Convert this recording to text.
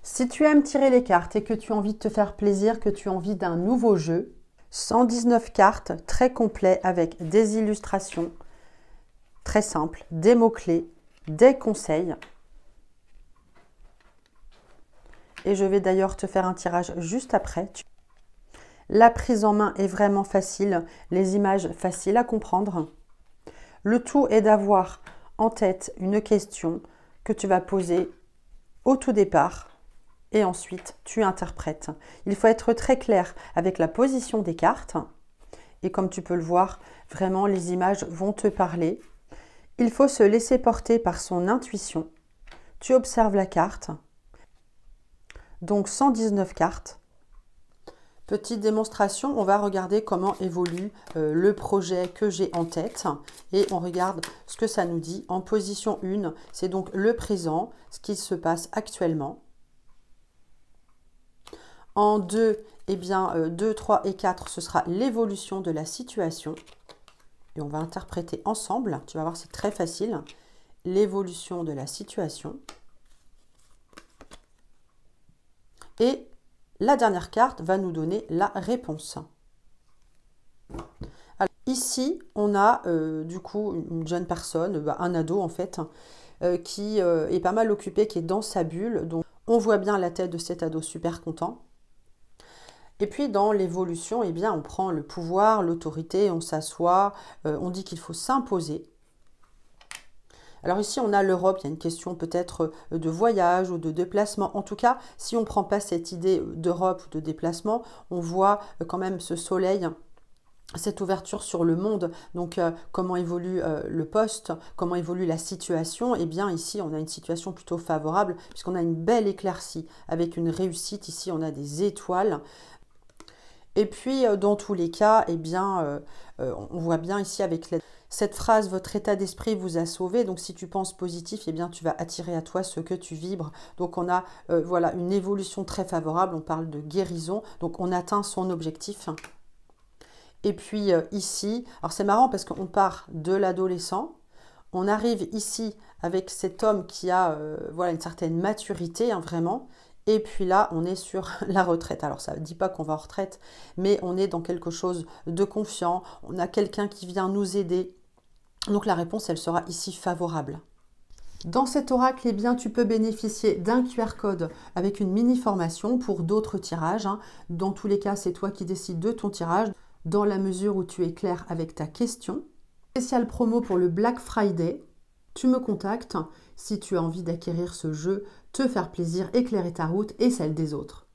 Si tu aimes tirer les cartes et que tu as envie de te faire plaisir, que tu as envie d'un nouveau jeu, 119 cartes très complet avec des illustrations très simples, des mots-clés, des conseils. Et je vais d'ailleurs te faire un tirage juste après. La prise en main est vraiment facile, les images faciles à comprendre. Le tout est d'avoir en tête une question que tu vas poser au tout départ et ensuite tu interprètes. Il faut être très clair avec la position des cartes et comme tu peux le voir, vraiment les images vont te parler. Il faut se laisser porter par son intuition. Tu observes la carte, donc 119 cartes. Petite démonstration, on va regarder comment évolue le projet que j'ai en tête et on regarde ce que ça nous dit. En position 1, c'est donc le présent, ce qui se passe actuellement. En 2, eh bien 2, 3 et 4, ce sera l'évolution de la situation. Et on va interpréter ensemble, tu vas voir c'est très facile, l'évolution de la situation. Et la dernière carte va nous donner la réponse. Alors, ici, on a du coup une jeune personne, un ado en fait, qui est pas mal occupé, qui est dans sa bulle. Donc, on voit bien la tête de cet ado super content. Et puis dans l'évolution, eh bien, on prend le pouvoir, l'autorité, on s'assoit, on dit qu'il faut s'imposer. Alors ici, on a l'Europe, il y a une question peut-être de voyage ou de déplacement. En tout cas, si on ne prend pas cette idée d'Europe ou de déplacement, on voit quand même ce soleil, cette ouverture sur le monde. Donc, comment évolue le poste, comment évolue la situation. Eh bien, ici, on a une situation plutôt favorable puisqu'on a une belle éclaircie avec une réussite. Ici, on a des étoiles. Et puis, dans tous les cas, eh bien, on voit bien ici avec cette phrase, votre état d'esprit vous a sauvé. Donc, si tu penses positif, eh bien, tu vas attirer à toi ce que tu vibres. Donc, on a voilà, une évolution très favorable. On parle de guérison. Donc, on atteint son objectif. Et puis, ici, alors c'est marrant parce qu'on part de l'adolescent. On arrive ici avec cet homme qui a voilà, une certaine maturité, hein, vraiment. Et puis là, on est sur la retraite. Alors, ça ne dit pas qu'on va en retraite, mais on est dans quelque chose de confiant. On a quelqu'un qui vient nous aider. Donc, la réponse, elle sera ici favorable. Dans cet oracle, eh bien, tu peux bénéficier d'un QR code avec une mini-formation pour d'autres tirages, hein. Dans tous les cas, c'est toi qui décides de ton tirage, dans la mesure où tu es clair avec ta question. Spécial promo pour le Black Friday. Tu me contactes si tu as envie d'acquérir ce jeu, te faire plaisir, éclairer ta route et celle des autres.